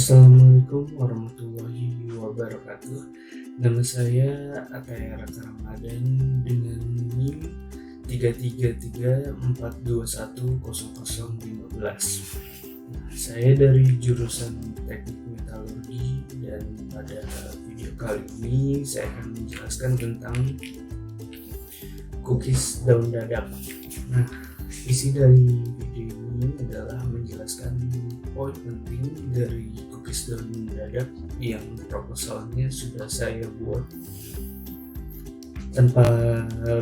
Assalamualaikum warahmatullahi wabarakatuh. Nama saya Ataya Raka Ramadan dengan NIM 33342100015. Saya dari jurusan Teknik Metalurgi dan pada video kali ini saya akan menjelaskan tentang cookies daun dadap. Nah, isi dari video ini adalah menjelaskan poin penting dari cookies daun dadap yang proposalnya sudah saya buat. Tanpa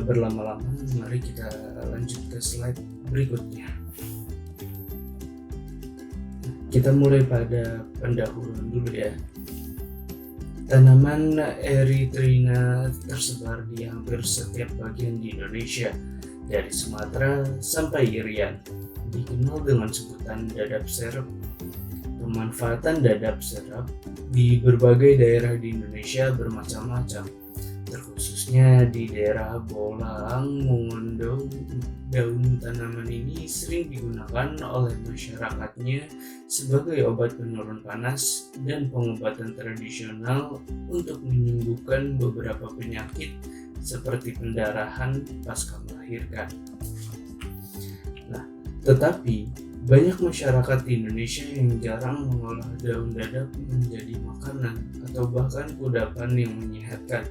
berlama-lama, mari kita lanjut ke slide berikutnya. Kita mulai pada pendahuluan dulu ya. Tanaman Erythrina tersebar di hampir setiap bagian di Indonesia, dari Sumatera sampai Irian. Dikenal dengan sebutan dadap serap. Pemanfaatan dadap serap di berbagai daerah di Indonesia bermacam-macam, terkhususnya di daerah Bolang, Mongondo. Daun tanaman ini sering digunakan oleh masyarakatnya sebagai obat penurun panas dan pengobatan tradisional untuk menyembuhkan beberapa penyakit seperti pendarahan pasca melahirkan. Nah, tetapi banyak masyarakat di Indonesia yang jarang mengolah daun dadap menjadi makanan atau bahkan kudapan yang menyehatkan.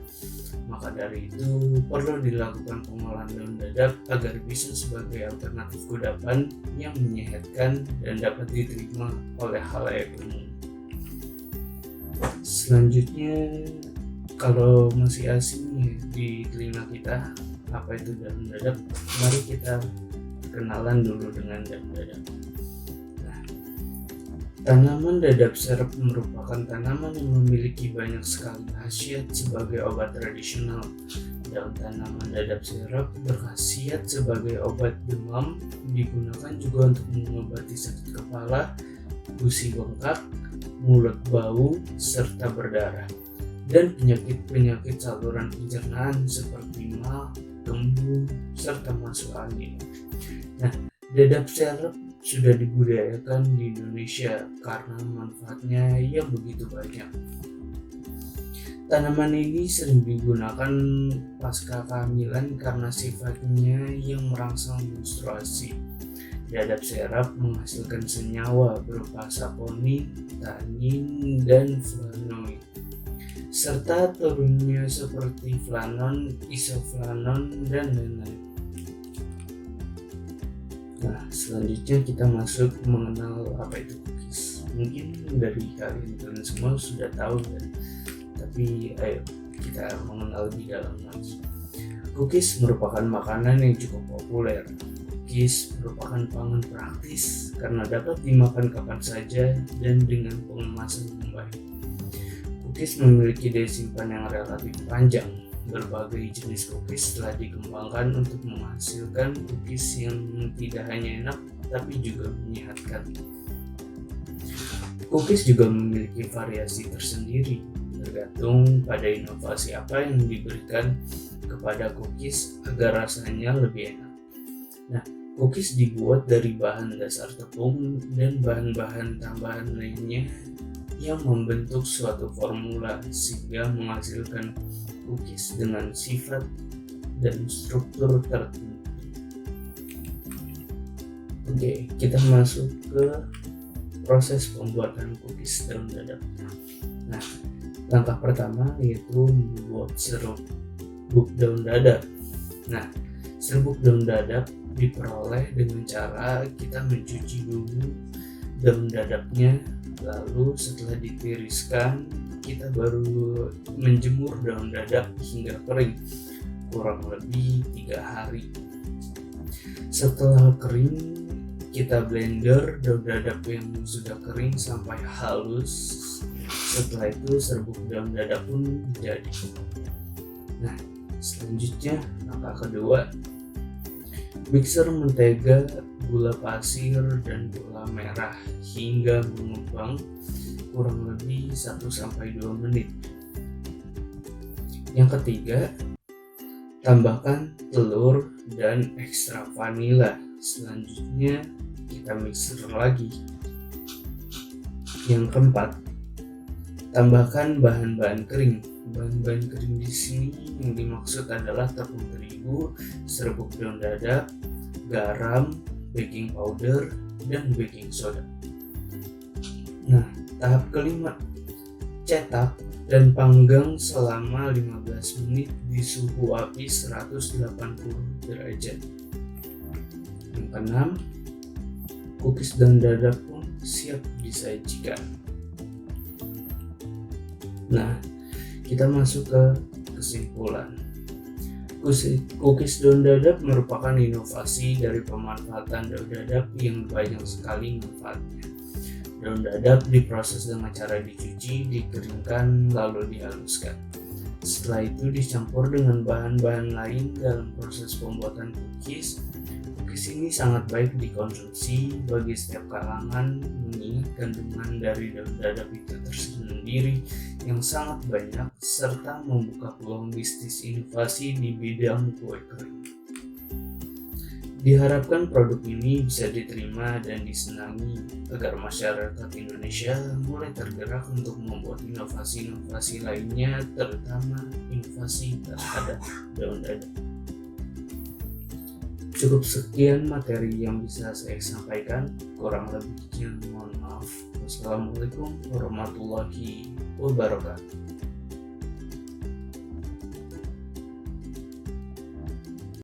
Maka dari itu perlu dilakukan pengolahan daun dadap agar bisa sebagai alternatif kudapan yang menyehatkan dan dapat diterima oleh khalayak umum. Selanjutnya, kalau masih asing di telinga kita apa itu daun dadap, mari kita kenalan dulu dengan daun dadap. Tanaman dadap serap merupakan tanaman yang memiliki banyak sekali khasiat sebagai obat tradisional. Daun tanaman dadap serap berkhasiat sebagai obat demam, digunakan juga untuk mengobati sakit kepala, gusi bengkak, mulut bau, serta berdarah, dan penyakit-penyakit saluran pencernaan seperti MA, kembung, serta masuk angin. Nah, dadap serap sudah dibudidayakan di Indonesia karena manfaatnya yang begitu banyak. Tanaman ini sering digunakan pasca kehamilan karena sifatnya yang merangsang menstruasi. Dadap serap menghasilkan senyawa berupa saponin, tanin, dan flavonoid, serta turunnya seperti flanon, isoflanon, dan lain-lain. Nah, selanjutnya kita masuk mengenal apa itu cookies. Mungkin dari kalian semua sudah tahu kan, tapi ayo kita mengenal lebih dalam lagi. Cookies merupakan makanan yang cukup populer. Cookies merupakan pangan praktis karena dapat dimakan kapan saja dan dengan pengemasan yang baik. Cookies memiliki daya simpan yang relatif panjang. Berbagai jenis cookies telah dikembangkan untuk menghasilkan cookies yang tidak hanya enak tapi juga menyehatkan. Cookies juga memiliki variasi tersendiri, tergantung pada inovasi apa yang diberikan kepada cookies agar rasanya lebih enak. Nah, cookies dibuat dari bahan dasar tepung dan bahan-bahan tambahan lainnya yang membentuk suatu formula sehingga menghasilkan cookies dengan sifat dan struktur tertentu. Oke, kita masuk ke proses pembuatan cookies daun dadap. Nah, langkah pertama yaitu membuat serbuk daun dadap. Nah, serbuk daun dadap diperoleh dengan cara kita mencuci dulu daun dadapnya, lalu setelah ditiriskan kita baru menjemur daun dadap hingga kering, kurang lebih 3 hari. Setelah kering, kita blender daun dadap yang sudah kering sampai halus. Setelah itu serbuk daun dadap pun jadi. Nah, selanjutnya langkah kedua, mixer mentega, gula pasir, dan gula merah hingga mengembang kurang lebih 1-2 menit. Yang ketiga, tambahkan telur dan ekstra vanila. Selanjutnya kita mixer lagi. Yang keempat, tambahkan bahan-bahan kering. Bahan-bahan kering di sini yang dimaksud adalah tepung terigu, serbuk daun dadap, garam, baking powder, dan baking soda. Nah, tahap kelima, cetak dan panggang selama 15 menit di suhu api 180 derajat. Yang keenam, cookies daun dadap pun siap disajikan. Nah, kita masuk ke kesimpulan. Cookies daun dadap merupakan inovasi dari pemanfaatan daun dadap yang banyak sekali manfaatnya. Daun dadap diproses dengan cara dicuci, dikeringkan, lalu dihaluskan. Setelah itu dicampur dengan bahan-bahan lain dalam proses pembuatan cookies. Cookies ini sangat baik dikonsumsi bagi setiap kalangan, mengingat kandungan dari daun dadap itu tersendiri yang sangat banyak, serta membuka peluang bisnis inovasi di bidang kue kering. Diharapkan produk ini bisa diterima dan disenangi agar masyarakat Indonesia mulai tergerak untuk membuat inovasi-inovasi lainnya, terutama inovasi terhadap daun dadap. Cukup sekian materi yang bisa saya sampaikan, kurang lebihnya mohon maaf. Wassalamualaikum warahmatullahi wabarakatuh.